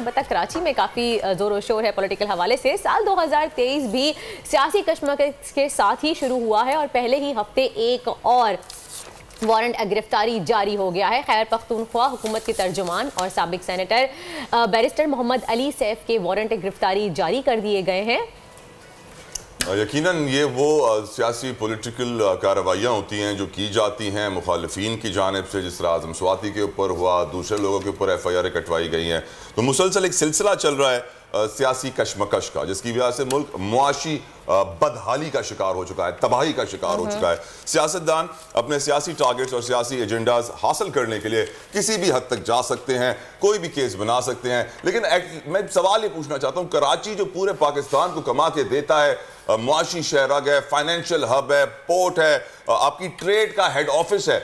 तक कराची में काफ़ी ज़ोर शोर है पॉलिटिकल हवाले से। साल 2023 भी सियासी कशमकश के साथ ही शुरू हुआ है और पहले ही हफ्ते एक और वारंट गिरफ्तारी जारी हो गया है। खैबर पख्तूनख्वा हुकूमत के तर्जुमान और साबिक सेनेटर बैरिस्टर मोहम्मद अली सैफ के वारंट गिरफ्तारी जारी कर दिए गए हैं। यकीनन ये वो सियासी पॉलिटिकल कार्रवाइयाँ होती हैं जो की जाती हैं मुखालिफिन की जानिब से, जिस तरह आज़म स्वाति के ऊपर हुआ, दूसरे लोगों के ऊपर FIR कटवाई गई हैं। तो मुसलसल एक सिलसिला चल रहा है सियासी कशमकश का, जिसकी वजह से मुल्क मुआशी बदहाली का शिकार हो चुका है, तबाही का शिकार हो चुका है। सियासतदान अपने सियासी टारगेट्स और सियासी एजेंडाज हासिल करने के लिए किसी भी हद तक जा सकते हैं, कोई भी केस बना सकते हैं। लेकिन मैं सवाल ये पूछना चाहता हूँ, कराची जो पूरे पाकिस्तान को कमा के देता है, मुआशी शहरग है, फाइनेंशियल हब है, पोर्ट है, आपकी ट्रेड का हेड ऑफिस है,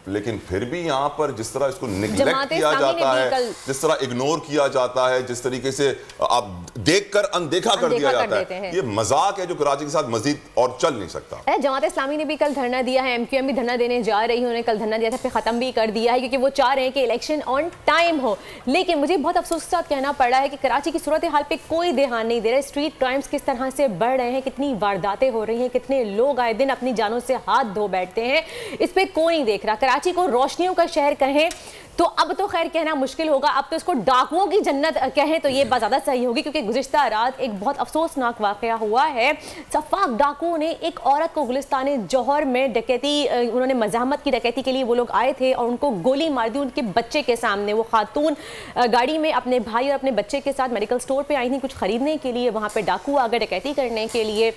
लेकिन फिर भी यहाँ पर जिस तरह इसको निगलेक्ट किया जाता है, जिस तरह इग्नोर किया जाता है, जिस तरीके से आप देखकर अनदेखा कर दिया जाता है, ये मजाक है जो कराची के साथ मजीद और चल नहीं सकता। जमात इस्लामी ने भी कल धरना दिया है, MQM भी धरना देने जा रही है। उन्होंने कल धरना दिया था, फिर खत्म भी कर दिया है, क्योंकि वो चाह रहे हैं कि इलेक्शन ऑन टाइम हो। लेकिन मुझे बहुत अफसोस के साथ कहना पड़ रहा है कि कराची की सूरत हाल पे कोई ध्यान नहीं दे रहा है। स्ट्रीट क्राइम्स किस तरह से बढ़ रहे हैं, कितनी वारदातें हो रही हैं, कितने लोग आए दिन अपनी जानों से हाथ धो बैठते हैं, इस पर कोई नहीं देख रहा। कराची को रोशनियों का शहर कहें तो अब तो खैर कहना मुश्किल होगा, अब तो इसको डाकुओं की जन्नत कहें तो ये बात ज़्यादा सही होगी, क्योंकि गुज़िश्ता रात एक बहुत अफसोसनाक वाक़या हुआ है। सफाक डाकुओं ने एक औरत को गुलिस्तान जौहर में डकैती, उन्होंने मज़ाहमत की डकैती के लिए वो लोग आए थे और उनको गोली मार दी उनके बच्चे के सामने। वो खातून गाड़ी में अपने भाई और अपने बच्चे के साथ मेडिकल स्टोर पर आई थी कुछ ख़रीदने के लिए, वहाँ पर डाकू आ गए डकैती करने के लिए।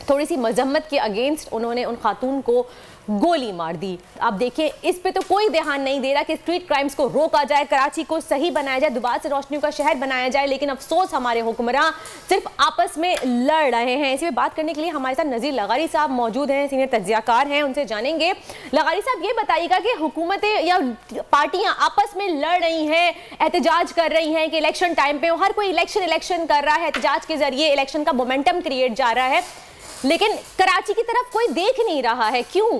थोड़ी सी मजम्मत के अगेंस्ट उन्होंने उन खातून को गोली मार दी। आप देखिए, इस पे तो कोई ध्यान नहीं दे रहा कि स्ट्रीट क्राइम्स को रोका जाए, कराची को सही बनाया जाए, दोबारा से रोशनियों का शहर बनाया जाए। लेकिन अफसोस हमारे हुक्मरान सिर्फ आपस में लड़ रहे हैं। इसी पे बात करने के लिए हमारे साथ नज़ीर लगारी साहब मौजूद हैं, सीनियर तज्जियाकार हैं, उनसे जानेंगे। लगारी साहब, ये बताइएगा कि हुकूमतें या पार्टियां आपस में लड़ रही हैं, एहतजाज कर रही हैं कि इलेक्शन टाइम पे हर कोई इलेक्शन कर रहा है, एहतजाज के जरिए इलेक्शन का मोमेंटम क्रिएट जा रहा है, लेकिन कराची की तरफ कोई देख नहीं रहा है, क्यों?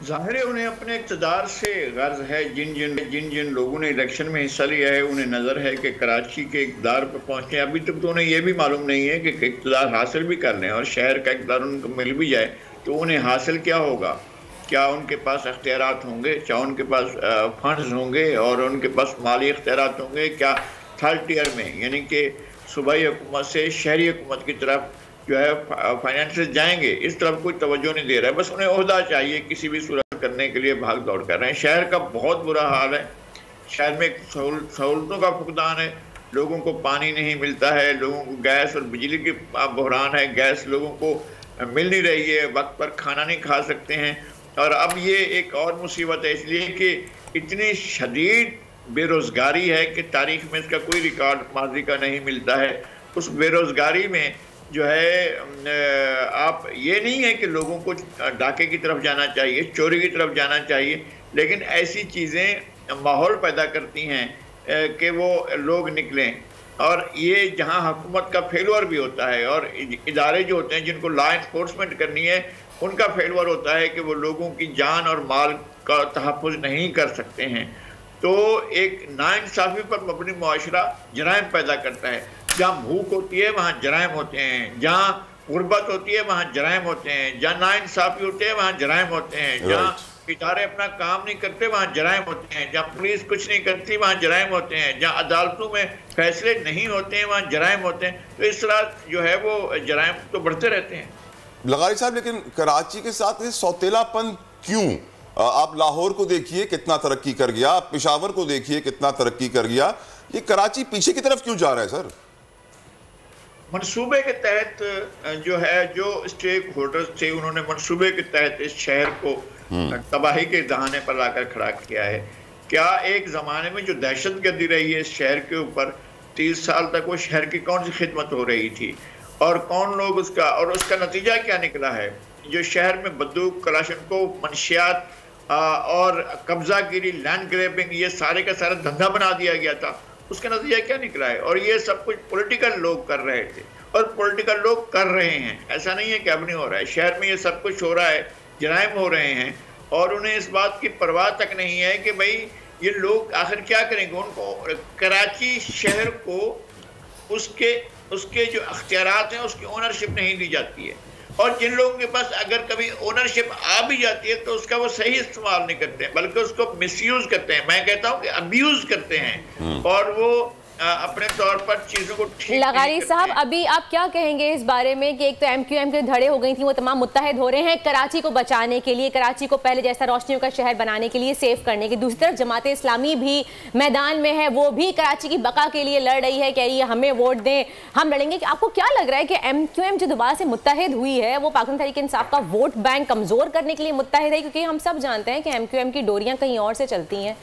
जाहिर है उन्हें अपने इक़्तिदार से गर्ज है। जिन जिन लोगों ने इलेक्शन में हिस्सा लिया है उन्हें नज़र है कि कराची के इक़्तिदार पर पहुँचे। अभी तक तो उन्हें यह भी मालूम नहीं है कि इक़्तिदार हासिल भी कर लें और शहर का इक़्तिदार उनको मिल भी जाए तो उन्हें हासिल क्या होगा। क्या उनके पास अख्तियारात होंगे, क्या उनके पास फंड्स होंगे और उनके पास माली अख्तियारात होंगे। क्या थर्ड टियर में यानी कि सूबाई हुकूमत से शहरी हुकूमत की तरफ जो है फाइनेंसेस जाएंगे, इस तरफ कोई तवज्जो नहीं दे रहा है। बस उन्हें ओहदा चाहिए, किसी भी सूरत करने के लिए भाग दौड़ कर रहे हैं। शहर का बहुत बुरा हाल है, शहर में सहूलतों का फुकदान है, लोगों को पानी नहीं मिलता है, लोगों को गैस और बिजली की बहरान है, गैस लोगों को मिल नहीं रही है, वक्त पर खाना नहीं खा सकते हैं। और अब ये एक और मुसीबत है, इसलिए कि इतनी शदीद बेरोज़गारी है कि तारीख में इसका कोई रिकॉर्ड माजी का नहीं मिलता है। उस बेरोज़गारी में जो है आप ये नहीं है कि लोगों को डाके की तरफ जाना चाहिए, चोरी की तरफ जाना चाहिए, लेकिन ऐसी चीज़ें माहौल पैदा करती हैं कि वो लोग निकलें। और ये जहां हुकूमत का फेलवर भी होता है और इदारे जो होते हैं जिनको लॉ इन्फोर्समेंट करनी है उनका फेलवर होता है कि वो लोगों की जान और माल का तहफ़्फ़ुज़ नहीं कर सकते हैं। तो एक नाइंसाफ़ी पर मबनी मुआशरा जराइम पैदा करता है। जहाँ भूख होती है वहाँ जराइम होते हैं, जहाँ गुर्बत होती है वहाँ जराइम होते हैं, जहाँ नाइंसाफ़ी होती है वहाँ जराइम होते हैं, जहाँ इदारे अपना काम नहीं करते वहाँ जराइम होते हैं, जहाँ पुलिस कुछ नहीं करती वहाँ जराइम होते हैं, जहाँ अदालतों में फैसले नहीं होते हैं वहाँ जराइम होते हैं। तो इस तरह जो है वो जराइम तो बढ़ते रहते हैं। लगारी साहब, लेकिन कराची के साथ ये सौतेलापन क्यों? आप लाहौर को देखिए कितना तरक्की कर गया, आप पेशावर को देखिए कितना तरक्की कर गया, ये कराची पीछे की तरफ क्यों जा रहा है सर? मंसूबे के तहत जो है, जो स्टेक होल्डर्स थे उन्होंने मंसूबे के तहत इस शहर को तबाही के दहाने पर लाकर खड़ा किया है। क्या एक ज़माने में जो दहशतगर्दी रही है इस शहर के ऊपर 30 साल तक, वो शहर की कौन सी खिदमत हो रही थी और कौन लोग उसका, और उसका नतीजा क्या निकला है? जो शहर में बंदूक, कलाशनकोव, मंशियात और कब्जागिरी, लैंड ग्रैबिंग, ये सारे का सारा धंधा बना दिया गया था, उसका नतीजा क्या निकला है? और ये सब कुछ पॉलिटिकल लोग कर रहे थे और पॉलिटिकल लोग कर रहे हैं, ऐसा नहीं है कि अब नहीं हो रहा है। शहर में ये सब कुछ हो रहा है, जराइम हो रहे हैं और उन्हें इस बात की परवाह तक नहीं है कि भाई ये लोग आखिर क्या करेंगे? उनको कराची शहर को उसके जो अख्तियारात हैं उसकी ओनरशिप नहीं दी जाती है, और जिन लोगों के पास अगर कभी ओनरशिप आ भी जाती है तो उसका वो सही इस्तेमाल नहीं करते हैं, बल्कि उसको मिसयूज करते हैं। मैं कहता हूँ कि अब्यूज करते हैं, और वो अपने तौर पर चीजों को ठीक लगारी साहब, अभी आप क्या कहेंगे इस बारे में कि एक तो एमक्यूएम के धड़े हो गई थी, वो तमाम मुत्तहिद हो रहे हैं कराची को बचाने के लिए, कराची को पहले जैसा रोशनियों का शहर बनाने के लिए, सेव करने के। दूसरी तरफ जमात इस्लामी भी मैदान में है, वो भी कराची की बका के लिए लड़ रही है, कह रही है हमें वोट दें, हम लड़ेंगे। कि आपको क्या लग रहा है कि एमक्यूएम जो दोबारा से मुत्तहिद हुई है वो पाकिस्तान तहरीक इंसाफ का वोट बैंक कमजोर करने के लिए मुत्तहिद है? क्योंकि हम सब जानते हैं कि एमक्यूएम की डोरियां कहीं और से चलती हैं।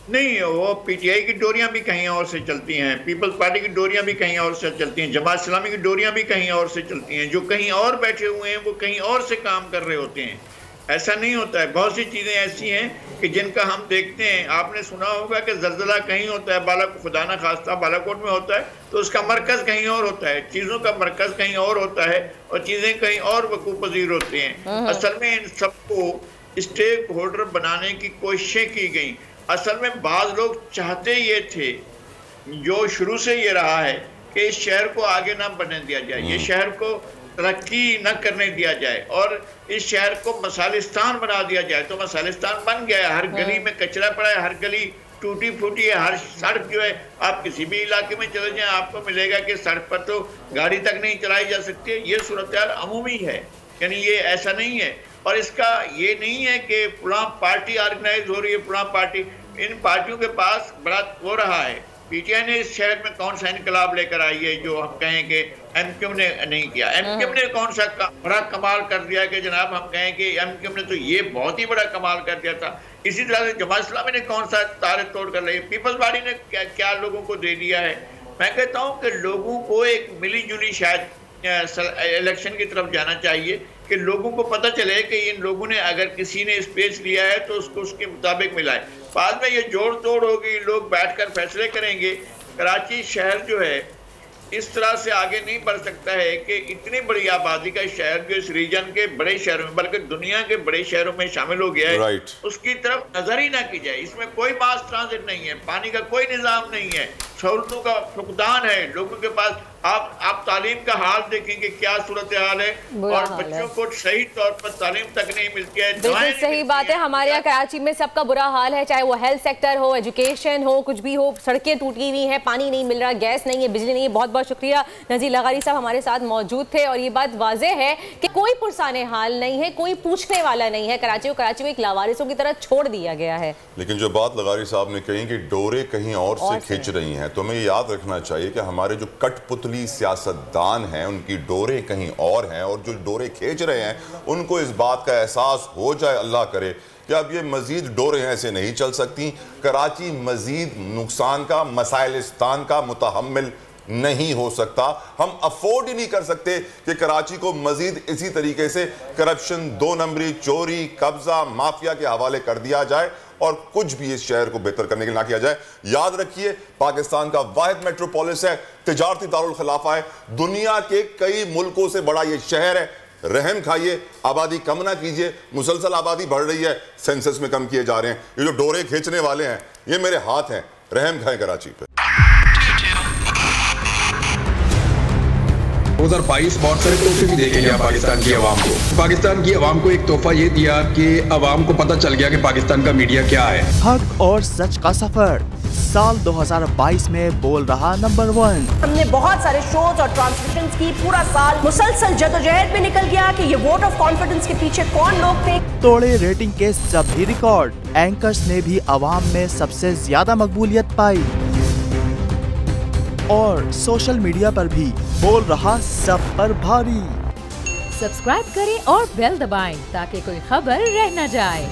नहीं, वो पीटीआई की डोरियां भी कहीं और से चलती हैं, पीपल्स पार्टी की डोरियां भी कहीं और से चलती हैं, जमात इस्लामी की डोरियां भी कहीं और से चलती हैं। जो कहीं और बैठे हुए हैं वो कहीं और से काम कर रहे होते हैं। ऐसा नहीं होता है। बहुत सी चीज़ें ऐसी हैं कि जिनका हम देखते हैं। आपने सुना होगा कि ज़लज़ला कहीं होता है, खुदा न खास्ता बालाकोट में होता है, तो उसका मरकज़ कहीं और होता है, चीज़ों का मरकज़ कहीं और होता है, और चीज़ें कहीं और वकूफ़ पज़ीर होती हैं। असल में इन सबको स्टेक होल्डर बनाने की कोशिशें की गई। असल में बाज़ लोग चाहते ये थे, जो शुरू से ये रहा है, कि इस शहर को आगे ना बढ़ने दिया जाए, ये शहर को तरक्की न करने दिया जाए, और इस शहर को मसालिस्तान बना दिया जाए। तो मसालिस्तान बन गया है, हर गली में कचरा पड़ा है, हर गली टूटी फूटी है, हर सड़क जो है, आप किसी भी इलाके में चले जाएं आपको मिलेगा कि सड़क पर तो गाड़ी तक नहीं चलाई जा सकती है। ये सूरत हाल अमूमी है, यानी ये ऐसा नहीं है। और इसका ये नहीं है कि फलां पार्टी ऑर्गेनाइज हो रही है, फलां पार्टी, इन पार्टियों के पास बड़ा हो रहा है। पीटीआई ने इस शहर में कौन सा इनकलाब लेकर आई है जो हम कहें कि एमक्यूएम ने नहीं किया? एमक्यूएम ने कौन सा बड़ा कमाल कर दिया कि जनाब हम कहें कि एमक्यूएम ने तो ये बहुत ही बड़ा कमाल कर दिया था। इसी तरह से जमात इस्लामी ने कौन सा तारे तोड़ कर रही है? पीपल्स पार्टी ने क्या लोगों को दे दिया है? मैं कहता हूँ कि लोगों को एक मिली जुली शायद इलेक्शन की तरफ जाना चाहिए, कि लोगों को पता चले कि इन लोगों ने अगर किसी ने स्पेस लिया है तो उसको उसके मुताबिक मिलाए। बाद में ये जोड़ तोड़ होगी, लोग बैठकर फैसले करेंगे। कराची शहर जो है इस तरह से आगे नहीं बढ़ सकता है कि इतनी बड़ी आबादी का शहर जो इस रीजन के बड़े शहरों में, बल्कि दुनिया के बड़े शहरों में शामिल हो गया है, उसकी तरफ नजर ही ना की जाए। इसमें कोई मास ट्रांजिट नहीं है, पानी का कोई निजाम नहीं है, सहूलतों का फुकदान है लोगों के पास। आप तालीम का हाल देखेंगे क्या सूरत हाल है, और बच्चों को सही तौर पर तालीम तक नहीं मिलती है। बिल्कुल सही बात है, हमारे यहाँ कराची में सबका बुरा हाल है, चाहे वो हेल्थ सेक्टर हो, एजुकेशन हो, कुछ भी हो। सड़कें टूटी हुई हैं, पानी नहीं मिल रहा, गैस नहीं है, बिजली नहीं है। बहुत बहुत शुक्रिया, नज़ीर लगारी साहब हमारे साथ मौजूद थे। और ये बात वाज़ेह है कि कोई पुरसाने हाल नहीं है, कोई पूछने वाला नहीं है। कराची को एक लावारिसों की तरह छोड़ दिया गया है। लेकिन जो बात लगारी साहब ने कही कि डोरे कहीं और से खिंच रही हैं, तो हमें याद रखना चाहिए कि हमारे जो कठपुतली सियासतदान हैं उनकी डोरे कहीं और हैं, और जो डोरे खींच रहे हैं उनको इस बात का एहसास हो जाए, अल्लाह करे, कि अब ये मजीद डोरे ऐसे नहीं चल सकती। कराची मजीद नुकसान का, मसाइलिस्तान का मुतहम्मिल नहीं हो सकता। हम अफोर्ड ही नहीं कर सकते कि कराची को मजीद इसी तरीके से करप्शन, 2 नंबरी, चोरी, कब्जा, माफिया के हवाले कर दिया जाए और कुछ भी इस शहर को बेहतर करने के लिए ना किया जाए। याद रखिए, पाकिस्तान का वाहिद मेट्रोपोलिस है, तिजारती दारुल खिलाफा है, दुनिया के कई मुल्कों से बड़ा ये शहर है। रहम खाइए, आबादी कम ना कीजिए, मुसलसल आबादी बढ़ रही है, सेंसस में कम किए जा रहे हैं। ये जो डोरे खींचने वाले हैं ये मेरे हाथ हैं, रहम खाएं कराची पे। 2022 बहुत सारे तोहफे भी देके गया पाकिस्तान की आवाम को। पाकिस्तान की आवाम को एक तोहफा ये दिया कि आवाम को पता चल गया कि पाकिस्तान का मीडिया क्या है। हक और सच का सफर साल 2022 में बोल रहा नंबर 1। हमने बहुत सारे शोज और ट्रांसमिशंस की, पूरा साल मुसलसल जदोजहद में निकल गया कि ये वोट ऑफ कॉन्फिडेंस के पीछे कौन लोग थे। तोड़े रेटिंग के सभी रिकॉर्ड, एंकर्स ने भी आवाम में सबसे ज्यादा मकबूलियत पाई, और सोशल मीडिया पर भी बोल रहा सब पर भारी। सब्सक्राइब करें और बेल दबाएं ताकि कोई खबर रह न जाए।